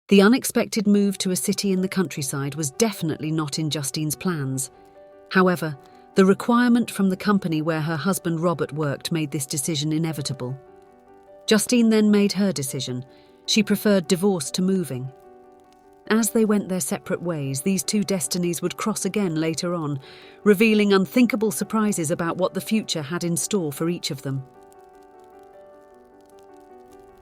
The unexpected move to a city in the countryside was definitely not in Justine's plans. However, the requirement from the company where her husband Robert worked made this decision inevitable. Justine then made her decision. She preferred divorce to moving. As they went their separate ways, these two destinies would cross again later on, revealing unthinkable surprises about what the future had in store for each of them.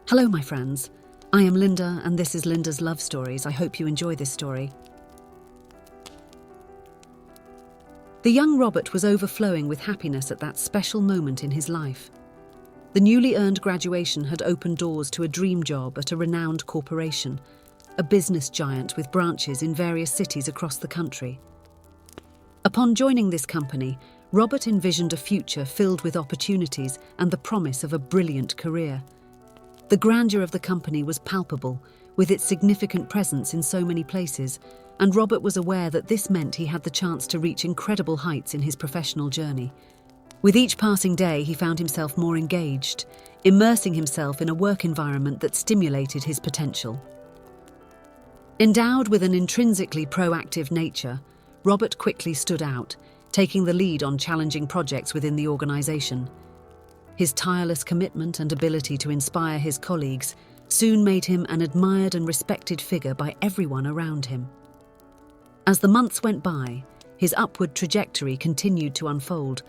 Hello, my friends. I am Linda, and this is Linda's Love Stories. I hope you enjoy this story. The young Robert was overflowing with happiness at that special moment in his life. The newly earned graduation had opened doors to a dream job at a renowned corporation, a business giant with branches in various cities across the country. Upon joining this company, Robert envisioned a future filled with opportunities and the promise of a brilliant career. The grandeur of the company was palpable, with its significant presence in so many places, and Robert was aware that this meant he had the chance to reach incredible heights in his professional journey. With each passing day, he found himself more engaged, immersing himself in a work environment that stimulated his potential. Endowed with an intrinsically proactive nature, Robert quickly stood out, taking the lead on challenging projects within the organization. His tireless commitment and ability to inspire his colleagues soon made him an admired and respected figure by everyone around him. As the months went by, his upward trajectory continued to unfold,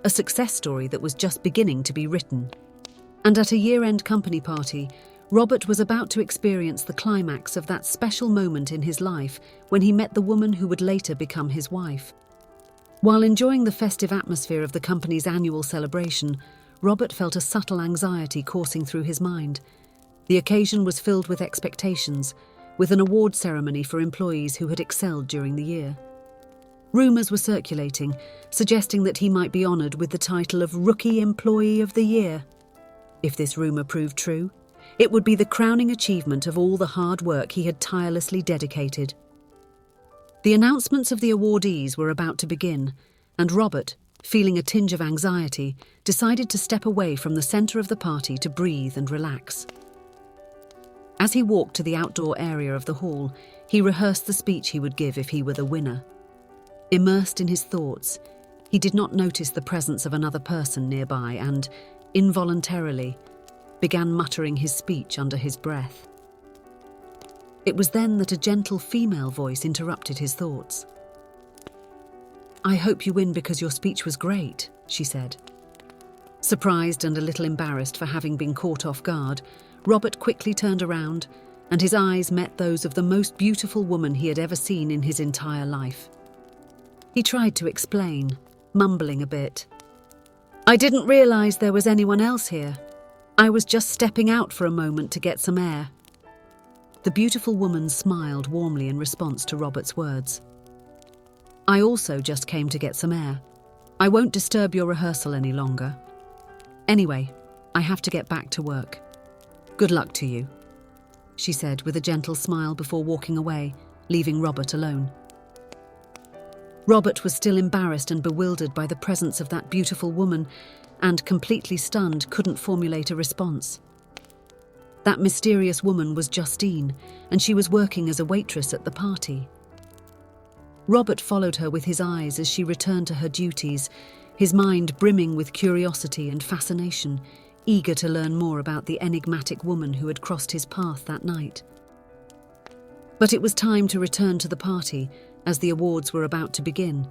a success story that was just beginning to be written. And at a year-end company party, Robert was about to experience the climax of that special moment in his life when he met the woman who would later become his wife. While enjoying the festive atmosphere of the company's annual celebration, Robert felt a subtle anxiety coursing through his mind. The occasion was filled with expectations, with an award ceremony for employees who had excelled during the year. Rumours were circulating, suggesting that he might be honoured with the title of Rookie Employee of the Year. If this rumour proved true, it would be the crowning achievement of all the hard work he had tirelessly dedicated. The announcements of the awardees were about to begin, and Robert, feeling a tinge of anxiety, decided to step away from the centre of the party to breathe and relax. As he walked to the outdoor area of the hall, he rehearsed the speech he would give if he were the winner. Immersed in his thoughts, he did not notice the presence of another person nearby and, involuntarily, began muttering his speech under his breath. It was then that a gentle female voice interrupted his thoughts. "I hope you win because your speech was great," she said. Surprised and a little embarrassed for having been caught off guard, Robert quickly turned around, and his eyes met those of the most beautiful woman he had ever seen in his entire life. He tried to explain, mumbling a bit. "I didn't realize there was anyone else here. I was just stepping out for a moment to get some air." The beautiful woman smiled warmly in response to Robert's words. "I also just came to get some air. I won't disturb your rehearsal any longer. Anyway, I have to get back to work. Good luck to you," she said with a gentle smile before walking away, leaving Robert alone. Robert was still embarrassed and bewildered by the presence of that beautiful woman and, completely stunned, couldn't formulate a response. That mysterious woman was Justine, and she was working as a waitress at the party. Robert followed her with his eyes as she returned to her duties, his mind brimming with curiosity and fascination, eager to learn more about the enigmatic woman who had crossed his path that night. But it was time to return to the party, as the awards were about to begin.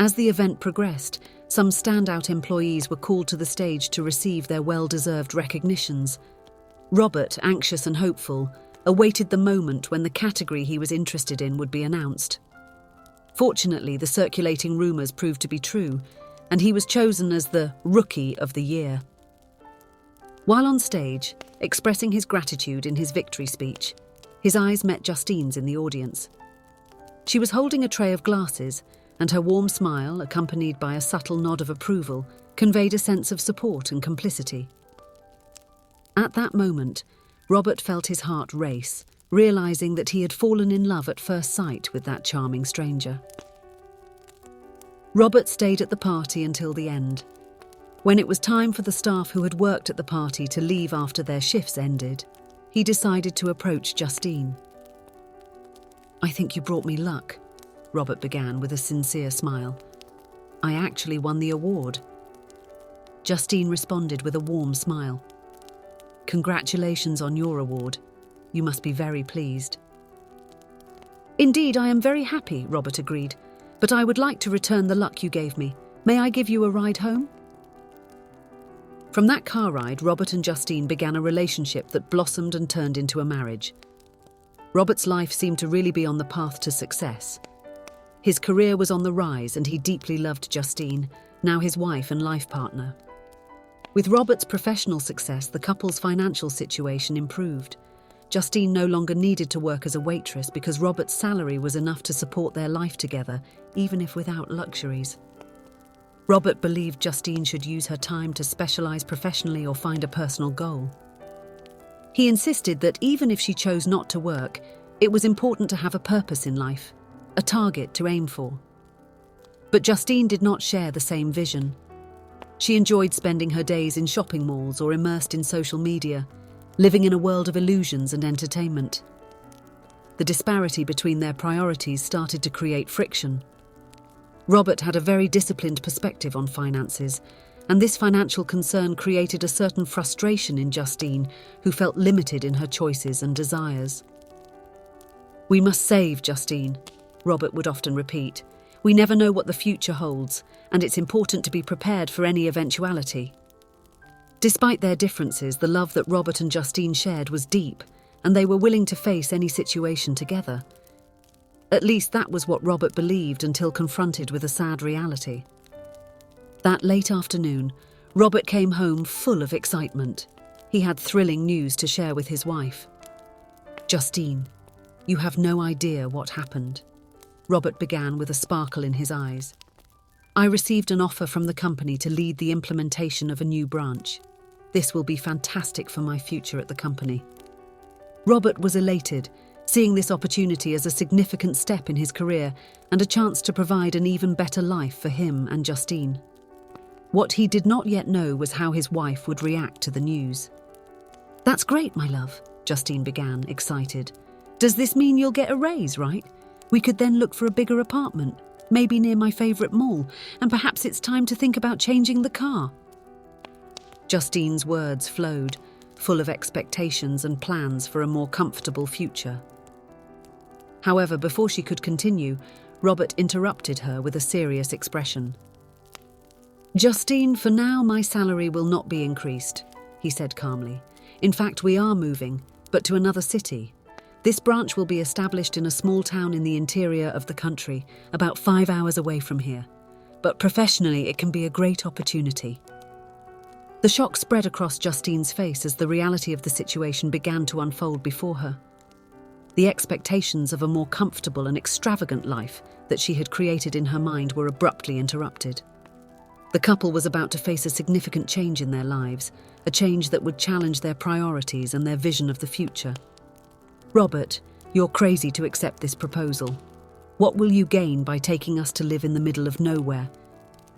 As the event progressed, some standout employees were called to the stage to receive their well-deserved recognitions. Robert, anxious and hopeful, awaited the moment when the category he was interested in would be announced. Fortunately, the circulating rumours proved to be true, and he was chosen as the Rookie of the Year. While on stage, expressing his gratitude in his victory speech, his eyes met Justine's in the audience. She was holding a tray of glasses, and her warm smile, accompanied by a subtle nod of approval, conveyed a sense of support and complicity. At that moment, Robert felt his heart race, realising that he had fallen in love at first sight with that charming stranger. Robert stayed at the party until the end. When it was time for the staff who had worked at the party to leave after their shifts ended, he decided to approach Justine. "I think you brought me luck," Robert began with a sincere smile. "I actually won the award." Justine responded with a warm smile. "Congratulations on your award. You must be very pleased." "Indeed, I am very happy," Robert agreed. "But I would like to return the luck you gave me. May I give you a ride home?" From that car ride, Robert and Justine began a relationship that blossomed and turned into a marriage. Robert's life seemed to really be on the path to success. His career was on the rise and he deeply loved Justine, now his wife and life partner. With Robert's professional success, the couple's financial situation improved. Justine no longer needed to work as a waitress because Robert's salary was enough to support their life together, even if without luxuries. Robert believed Justine should use her time to specialize professionally or find a personal goal. He insisted that even if she chose not to work, it was important to have a purpose in life, a target to aim for. But Justine did not share the same vision. She enjoyed spending her days in shopping malls or immersed in social media, living in a world of illusions and entertainment. The disparity between their priorities started to create friction. Robert had a very disciplined perspective on finances, and this financial concern created a certain frustration in Justine, who felt limited in her choices and desires. "We must save, Justine," Robert would often repeat. "We never know what the future holds, and it's important to be prepared for any eventuality." Despite their differences, the love that Robert and Justine shared was deep, and they were willing to face any situation together. At least that was what Robert believed until confronted with a sad reality. That late afternoon, Robert came home full of excitement. He had thrilling news to share with his wife. "Justine, you have no idea what happened," Robert began with a sparkle in his eyes. "I received an offer from the company to lead the implementation of a new branch. This will be fantastic for my future at the company." Robert was elated, seeing this opportunity as a significant step in his career and a chance to provide an even better life for him and Justine. What he did not yet know was how his wife would react to the news. "That's great, my love," Justine began, excited. "Does this mean you'll get a raise, right? We could then look for a bigger apartment, maybe near my favourite mall, and perhaps it's time to think about changing the car." Justine's words flowed, full of expectations and plans for a more comfortable future. However, before she could continue, Robert interrupted her with a serious expression. "Justine, for now my salary will not be increased," he said calmly. "In fact, we are moving, but to another city. This branch will be established in a small town in the interior of the country, about 5 hours away from here. But professionally, it can be a great opportunity." The shock spread across Justine's face as the reality of the situation began to unfold before her. The expectations of a more comfortable and extravagant life that she had created in her mind were abruptly interrupted. The couple was about to face a significant change in their lives, a change that would challenge their priorities and their vision of the future. "Robert, you're crazy to accept this proposal. What will you gain by taking us to live in the middle of nowhere?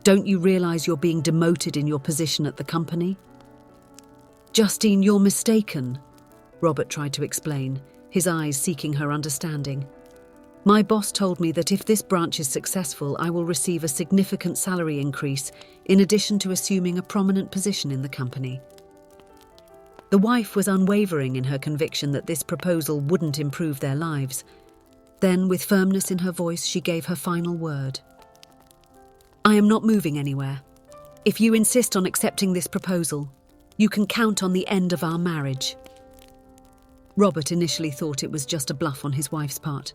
Don't you realize you're being demoted in your position at the company?" "Justine, you're mistaken," Robert tried to explain, his eyes seeking her understanding. "My boss told me that if this branch is successful, I will receive a significant salary increase, in addition to assuming a prominent position in the company." The wife was unwavering in her conviction that this proposal wouldn't improve their lives. Then, with firmness in her voice, she gave her final word. "I am not moving anywhere. If you insist on accepting this proposal, you can count on the end of our marriage." Robert initially thought it was just a bluff on his wife's part.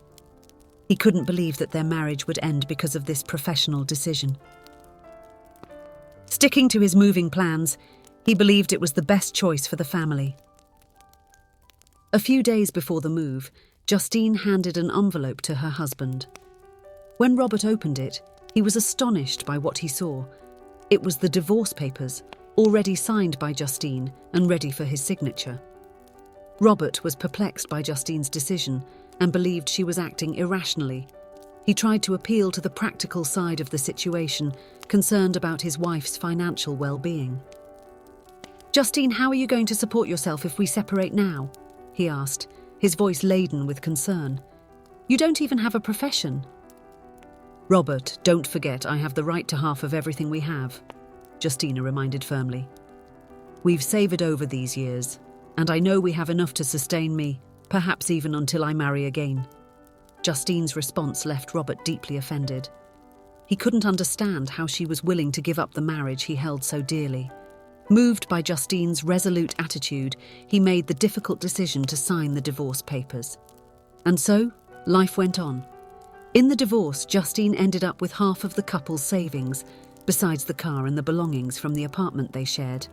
He couldn't believe that their marriage would end because of this professional decision. Sticking to his moving plans, he believed it was the best choice for the family. A few days before the move, Justine handed an envelope to her husband. When Robert opened it, he was astonished by what he saw. It was the divorce papers, already signed by Justine and ready for his signature. Robert was perplexed by Justine's decision and believed she was acting irrationally. He tried to appeal to the practical side of the situation, concerned about his wife's financial well-being. "Justine, how are you going to support yourself if we separate now?" he asked, his voice laden with concern. You don't even have a profession." "Robert, don't forget I have the right to half of everything we have," Justina reminded firmly. "We've savoured over these years, and I know we have enough to sustain me, perhaps even until I marry again." Justine's response left Robert deeply offended. He couldn't understand how she was willing to give up the marriage he held so dearly. Moved by Justine's resolute attitude, he made the difficult decision to sign the divorce papers. And so, life went on. In the divorce, Justine ended up with half of the couple's savings, besides the car and the belongings from the apartment they shared.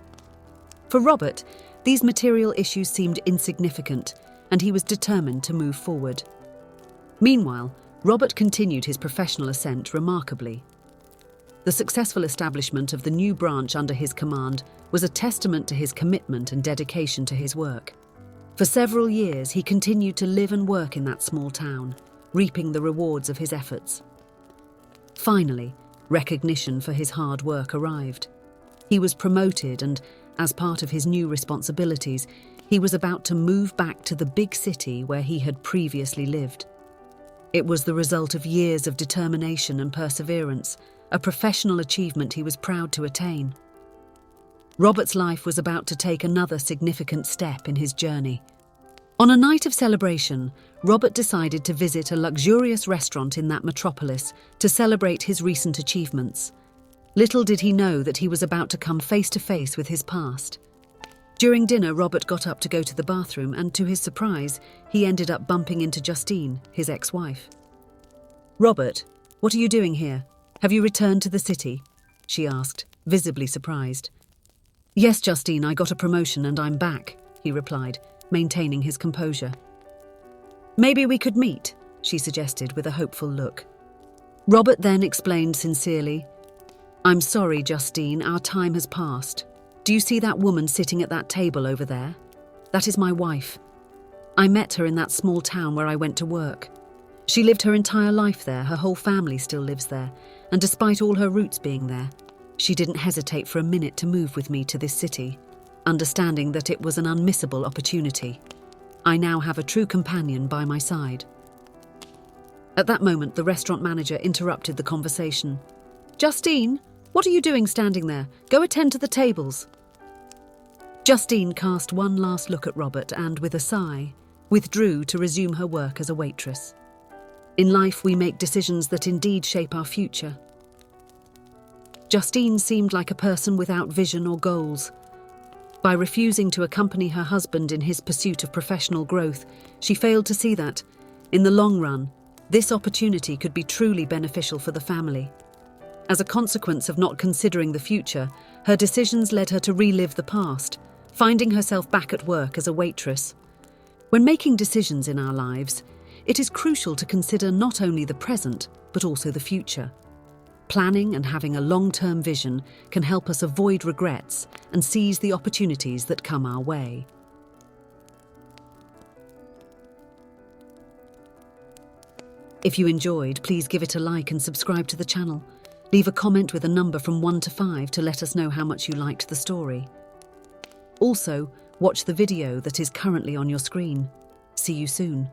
For Robert, these material issues seemed insignificant, and he was determined to move forward. Meanwhile, Robert continued his professional ascent remarkably. The successful establishment of the new branch under his command was a testament to his commitment and dedication to his work. For several years, he continued to live and work in that small town, reaping the rewards of his efforts. Finally, recognition for his hard work arrived. He was promoted and, as part of his new responsibilities, he was about to move back to the big city where he had previously lived. It was the result of years of determination and perseverance, a professional achievement he was proud to attain. Robert's life was about to take another significant step in his journey. On a night of celebration, Robert decided to visit a luxurious restaurant in that metropolis to celebrate his recent achievements. Little did he know that he was about to come face to face with his past. During dinner, Robert got up to go to the bathroom and, to his surprise, he ended up bumping into Justine, his ex-wife. "Robert, what are you doing here? Have you returned to the city?" she asked, visibly surprised. "Yes, Justine, I got a promotion and I'm back," he replied, maintaining his composure. "Maybe we could meet," she suggested with a hopeful look. Robert then explained sincerely, "I'm sorry, Justine, our time has passed. Do you see that woman sitting at that table over there? That is my wife. I met her in that small town where I went to work. She lived her entire life there, her whole family still lives there, and despite all her roots being there, she didn't hesitate for a minute to move with me to this city, understanding that it was an unmissable opportunity. I now have a true companion by my side." At that moment, the restaurant manager interrupted the conversation. "Justine, what are you doing standing there? Go attend to the tables." Justine cast one last look at Robert and, with a sigh, withdrew to resume her work as a waitress. In life, we make decisions that indeed shape our future. Justine seemed like a person without vision or goals. By refusing to accompany her husband in his pursuit of professional growth, she failed to see that, in the long run, this opportunity could be truly beneficial for the family. As a consequence of not considering the future, her decisions led her to relive the past, finding herself back at work as a waitress. When making decisions in our lives, it is crucial to consider not only the present, but also the future. Planning and having a long-term vision can help us avoid regrets and seize the opportunities that come our way. If you enjoyed, please give it a like and subscribe to the channel. Leave a comment with a number from 1 to 5 to let us know how much you liked the story. Also, watch the video that is currently on your screen. See you soon.